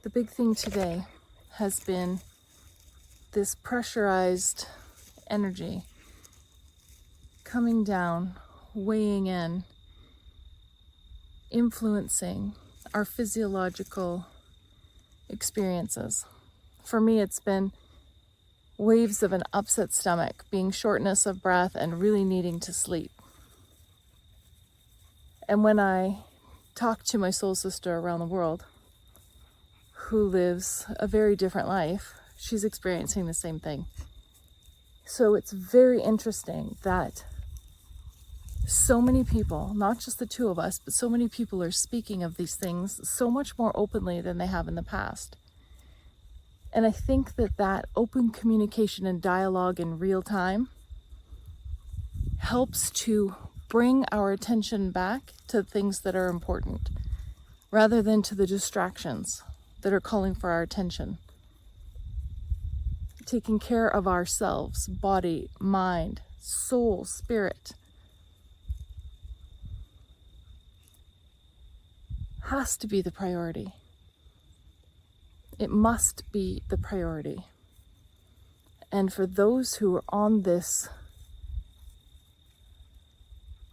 The big thing today has been this pressurized energy coming down, weighing in, influencing our physiological experiences. For me, it's been waves of an upset stomach, being shortness of breath, and really needing to sleep. And when I talk to my soul sister around the world, who lives a very different life, she's experiencing the same thing. So it's very interesting that so many people, not just the two of us, but so many people are speaking of these things so much more openly than they have in the past. And I think that open communication and dialogue in real time helps to bring our attention back to things that are important, rather than to the distractions that are calling for our attention. Taking care of ourselves, body, mind, soul, spirit, has to be the priority. It must be the priority. And for those who are on this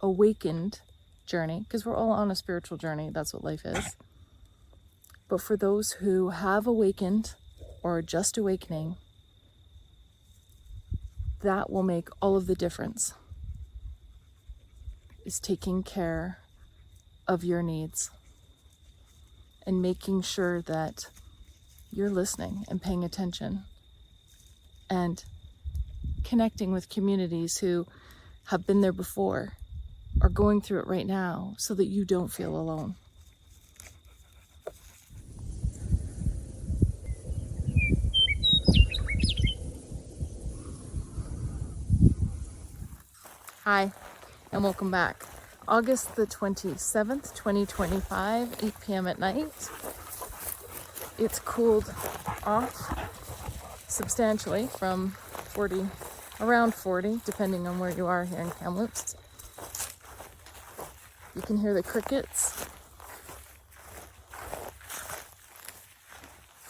awakened journey, because we're all on a spiritual journey, that's what life is. But for those who have awakened or are just awakening, that will make all of the difference, is taking care of your needs and making sure that you're listening and paying attention and connecting with communities who have been there before, are going through it right now, so that you don't feel alone. Hi, and welcome back. August the 27th, 2025, 8 p.m. at night. It's cooled off substantially from around 40, depending on where you are here in Kamloops. You can hear the crickets.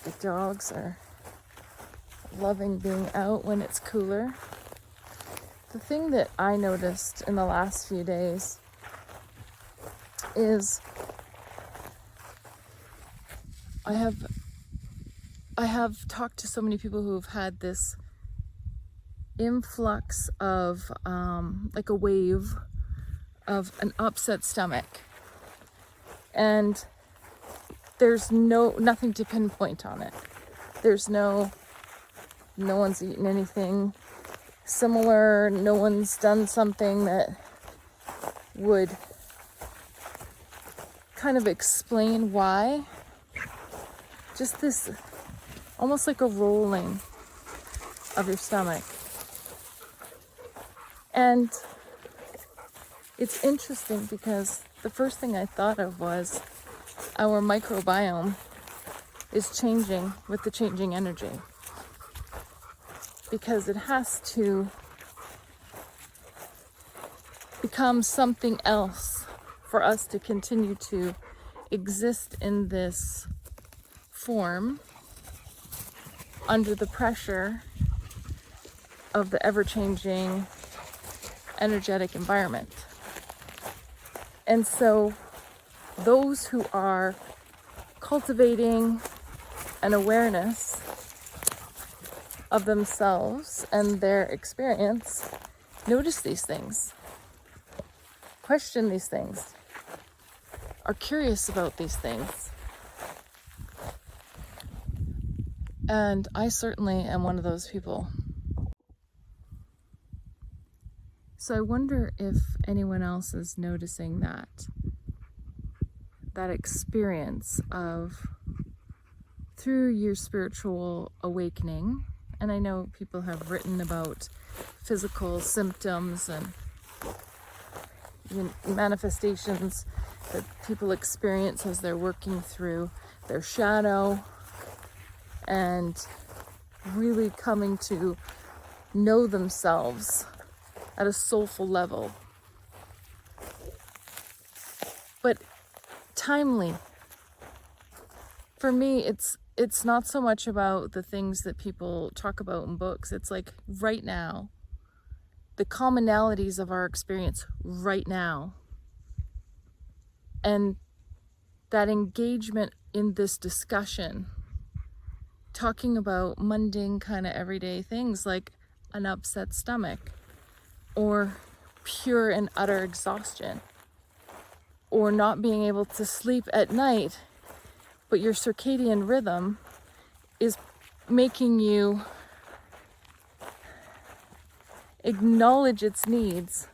The dogs are loving being out when it's cooler. The thing that I noticed in the last few days is I have talked to so many people who have had this influx of like a wave of an upset stomach, and there's nothing to pinpoint on it. There's no one's eaten anything similar, no one's done something that would kind of explain why. Just this, almost like a rolling of your stomach. And it's interesting because the first thing I thought of was our microbiome is changing with the changing energy, because it has to become something else for us to continue to exist in this form under the pressure of the ever-changing energetic environment. And so those who are cultivating an awareness of themselves and their experience notice these things, question these things, are curious about these things. And I certainly am one of those people. So I wonder if anyone else is noticing that experience of, through your spiritual awakening. And I know people have written about physical symptoms and even manifestations that people experience as they're working through their shadow and really coming to know themselves at a soulful level. But timely for me, it's not so much about the things that people talk about in books. It's like right now, the commonalities of our experience right now, and that engagement in this discussion, talking about mundane kind of everyday things like an upset stomach, or pure and utter exhaustion, or not being able to sleep at night, but your circadian rhythm is making you acknowledge its needs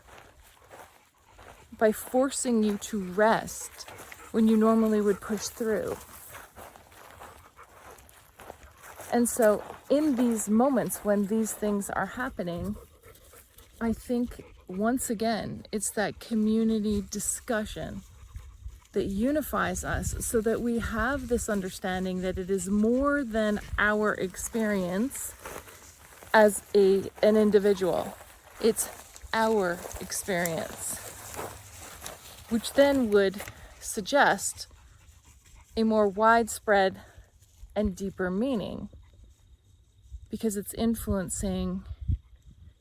by forcing you to rest when you normally would push through. And so in these moments when these things are happening, I think once again, it's that community discussion that unifies us so that we have this understanding that it is more than our experience as an individual. It's our experience, which then would suggest a more widespread and deeper meaning, because it's influencing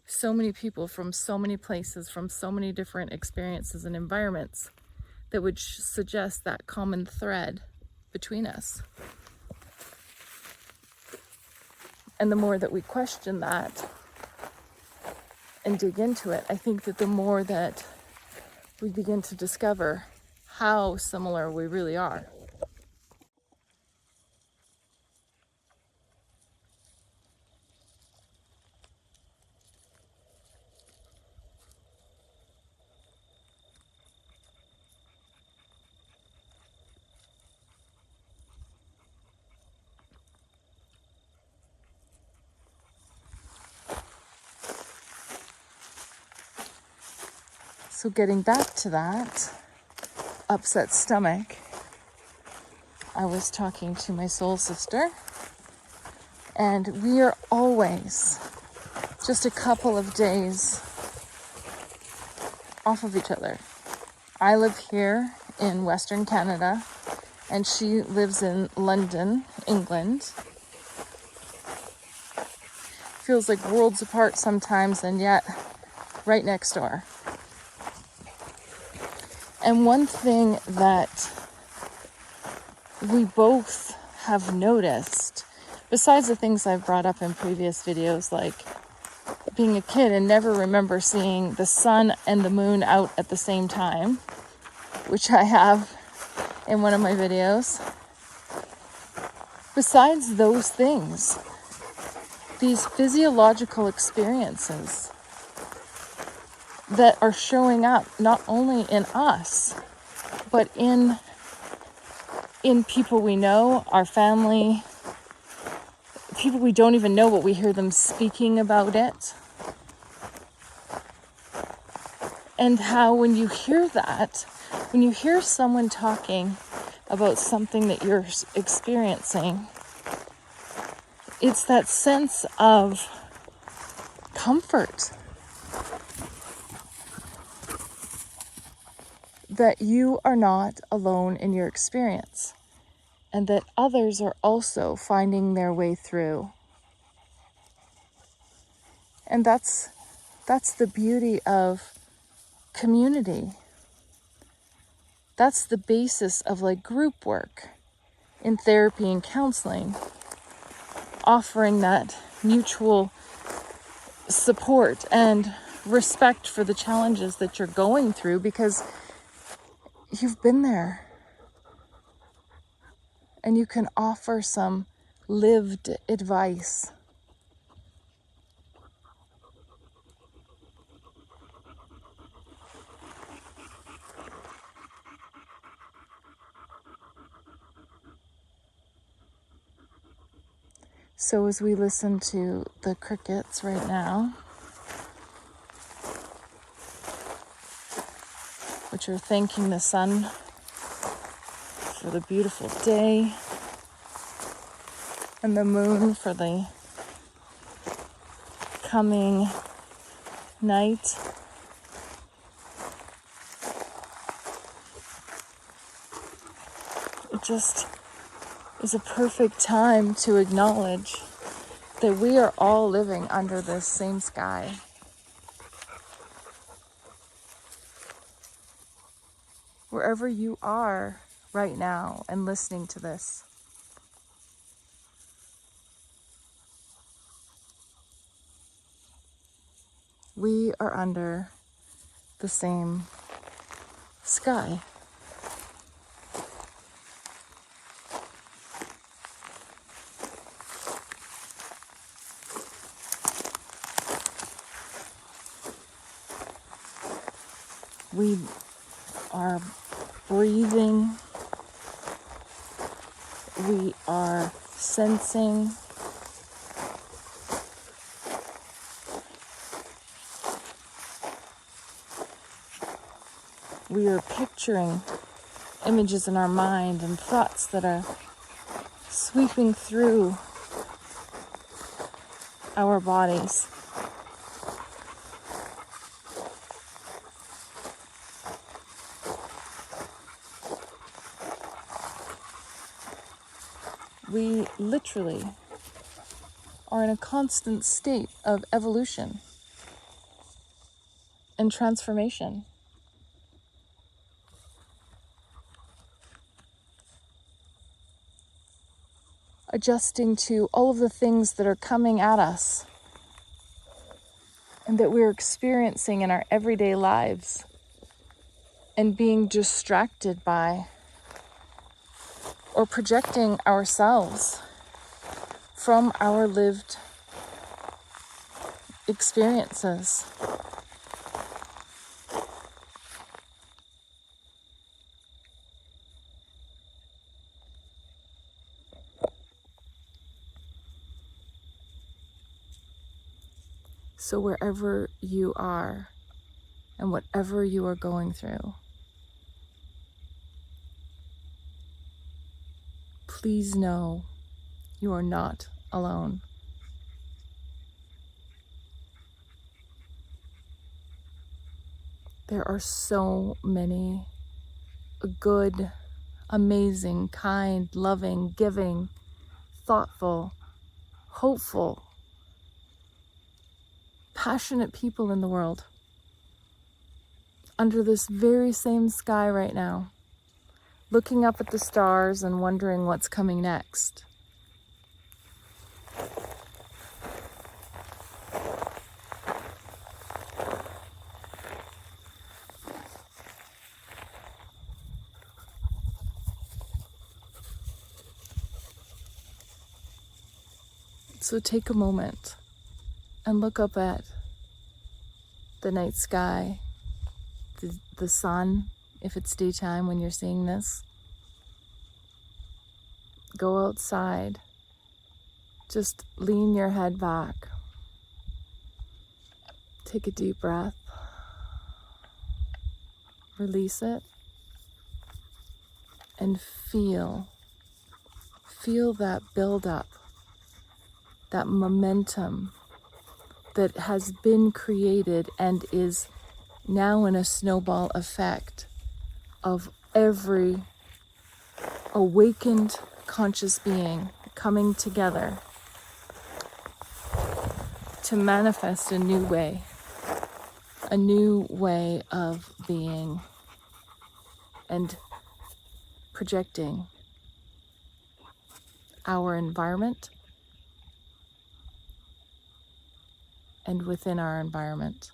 so many people from so many places, from so many different experiences and environments, that would suggest that common thread between us. And the more that we question that and dig into it, I think that the more that we begin to discover how similar we really are. So getting back to that upset stomach, I was talking to my soul sister, and we are always just a couple of days off of each other. I live here in Western Canada, and she lives in London, England. Feels like worlds apart sometimes, and yet right next door. And one thing that we both have noticed, besides the things I've brought up in previous videos, like being a kid and never remember seeing the sun and the moon out at the same time, which I have in one of my videos. Besides those things, these physiological experiences that are showing up not only in us, but in people we know, our family, people we don't even know, but we hear them speaking about it. And how when you hear that, when you hear someone talking about something that you're experiencing, it's that sense of comfort that you are not alone in your experience, and that others are also finding their way through. And that's the beauty of community. That's the basis of like group work in therapy and counseling, offering that mutual support and respect for the challenges that you're going through, because you've been there, and you can offer some lived advice. So as we listen to the crickets right now, which are thanking the sun for the beautiful day, and the moon for the coming night, is a perfect time to acknowledge that we are all living under this same sky. Wherever you are right now and listening to this, we are under the same sky. We are breathing. We are sensing. We are picturing images in our mind and thoughts that are sweeping through our bodies. We literally are in a constant state of evolution and transformation. Adjusting to all of the things that are coming at us and that we're experiencing in our everyday lives, and being distracted by or projecting ourselves from our lived experiences. So wherever you are and whatever you are going through, please know you are not alone. There are so many good, amazing, kind, loving, giving, thoughtful, hopeful, passionate people in the world under this very same sky right now, looking up at the stars and wondering what's coming next. So take a moment and look up at the night sky, the sun, if it's daytime when you're seeing this. Go outside. Just lean your head back. Take a deep breath. Release it. And feel that build up, that momentum that has been created and is now in a snowball effect of every awakened conscious being coming together to manifest a new way of being and projecting our environment and within our environment.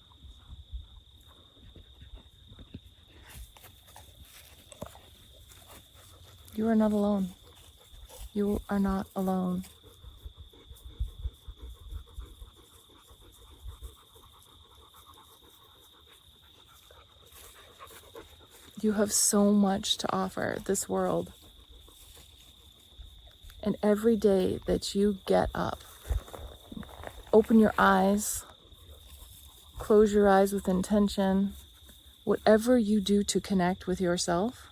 You are not alone. You are not alone. You have so much to offer this world. And every day that you get up, open your eyes, close your eyes with intention, whatever you do to connect with yourself,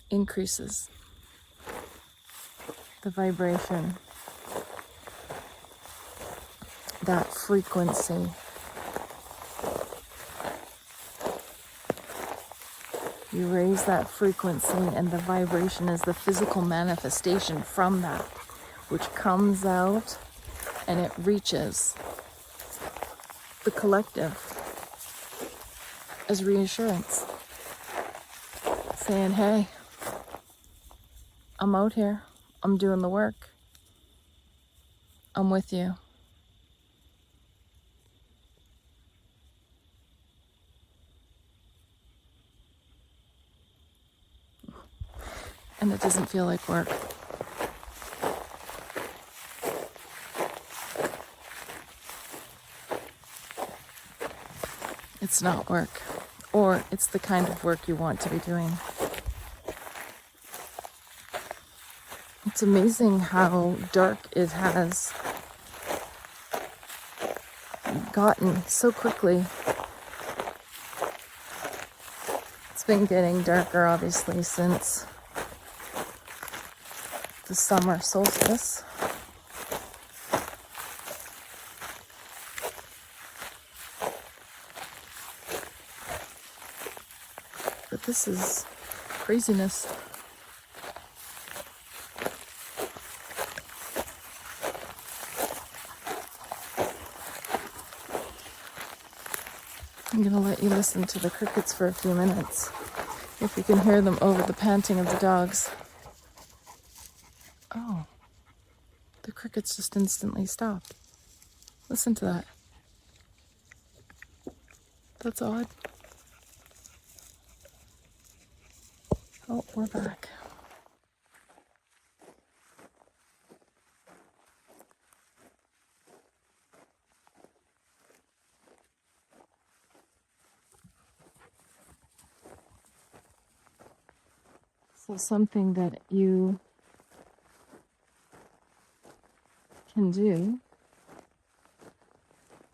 increases the vibration that frequency. You raise that frequency, and the vibration is the physical manifestation from that, which comes out and it reaches the collective as reassurance, saying, hey, I'm out here, I'm doing the work, I'm with you. And it doesn't feel like work. It's not work, or it's the kind of work you want to be doing. It's amazing how dark it has gotten so quickly. It's been getting darker, obviously, since the summer solstice. But this is craziness. I'm going to let you listen to the crickets for a few minutes, if you can hear them over the panting of the dogs. Oh, the crickets just instantly stopped. Listen to that. That's odd. Oh, we're back. So something that you can do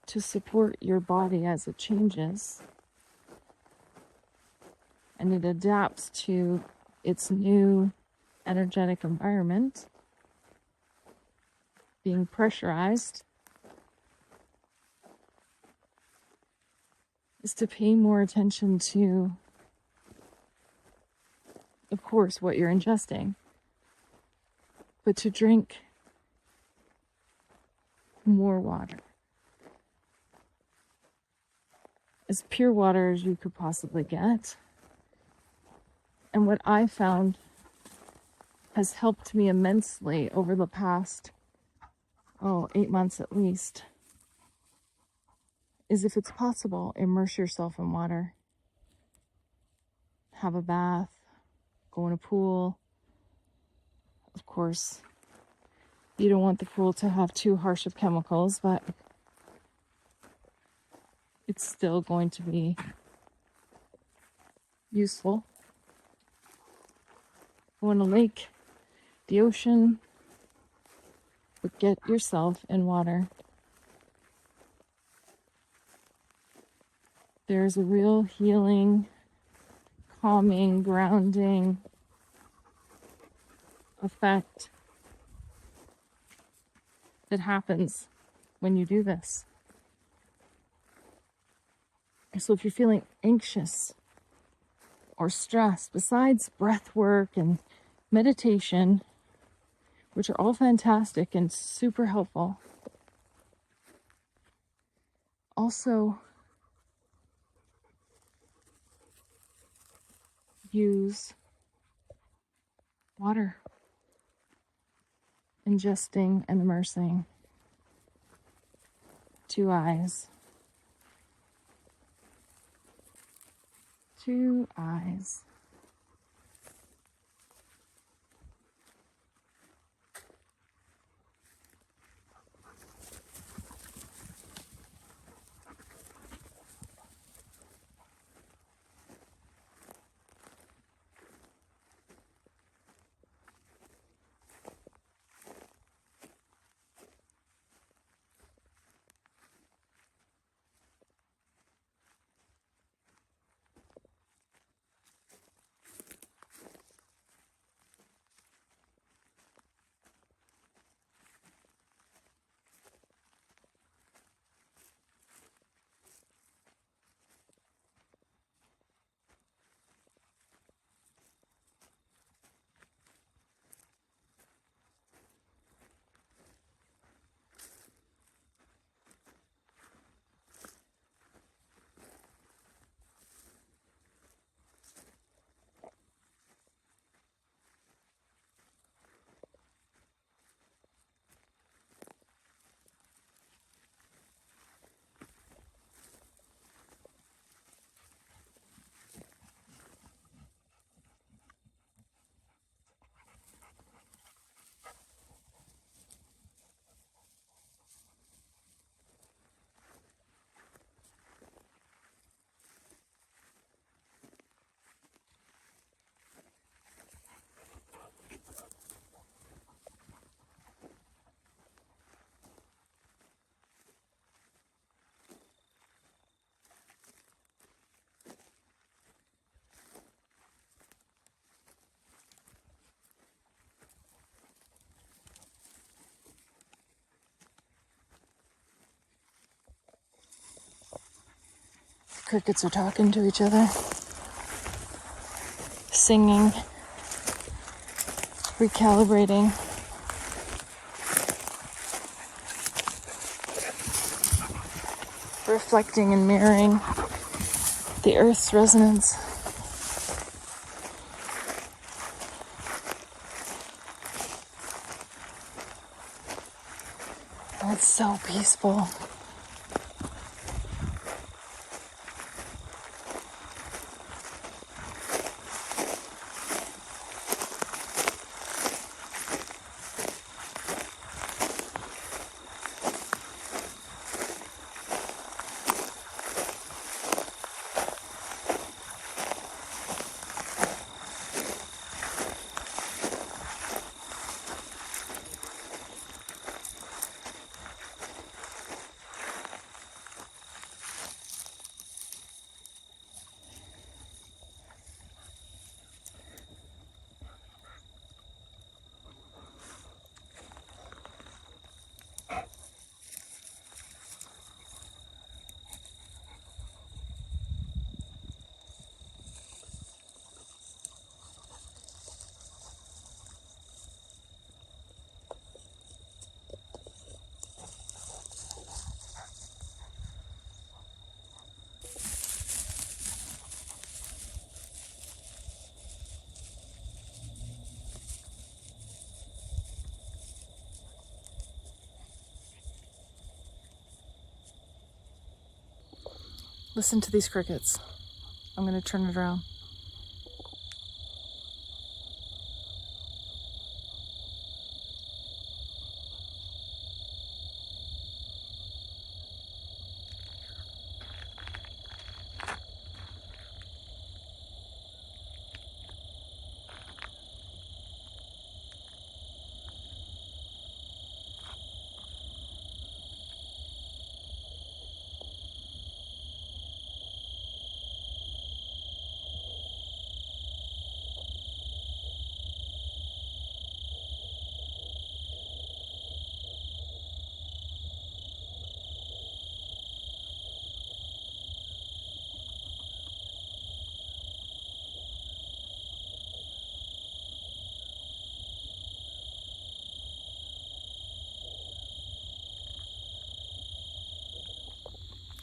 to support your body as it changes and it adapts to its new energetic environment, being pressurized, is to pay more attention to, of course, what you're ingesting, but to drink more water. As pure water as you could possibly get. And what I found has helped me immensely over the past, 8 months at least, is, if it's possible, immerse yourself in water. Have a bath, go in a pool. Of course, you don't want the pool to have too harsh of chemicals, but it's still going to be useful. Go in a lake, the ocean, but get yourself in water. There's a real healing, calming, grounding effect that happens when you do this. So if you're feeling anxious or stressed, besides breath work and meditation, which are all fantastic and super helpful, also use water, ingesting and immersing. 2 eyes. 2 eyes. Crickets are talking to each other, singing, recalibrating. Reflecting and mirroring the earth's resonance. And it's so peaceful. Listen to these crickets. I'm going to turn it around.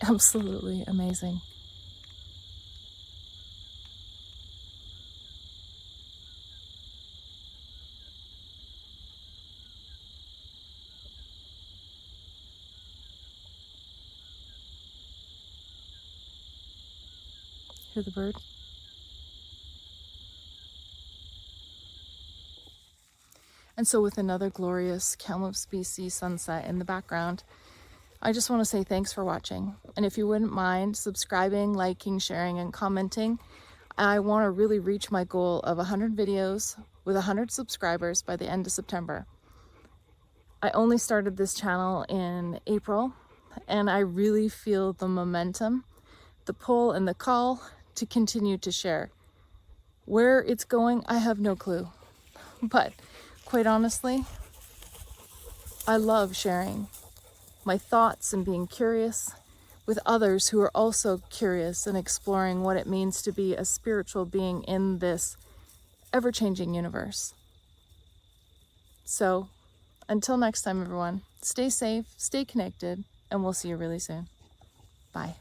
Absolutely amazing. Hear the bird? And so with another glorious Kamloops, BC sunset in the background, I just want to say thanks for watching. And if you wouldn't mind subscribing, liking, sharing, and commenting, I want to really reach my goal of 100 videos with 100 subscribers by the end of September. I only started this channel in April, and I really feel the momentum, the pull, and the call to continue to share. Where it's going, I have no clue. But quite honestly, I love sharing my thoughts and being curious with others who are also curious and exploring what it means to be a spiritual being in this ever-changing universe. So, until next time, everyone, stay safe, stay connected, and we'll see you really soon. Bye.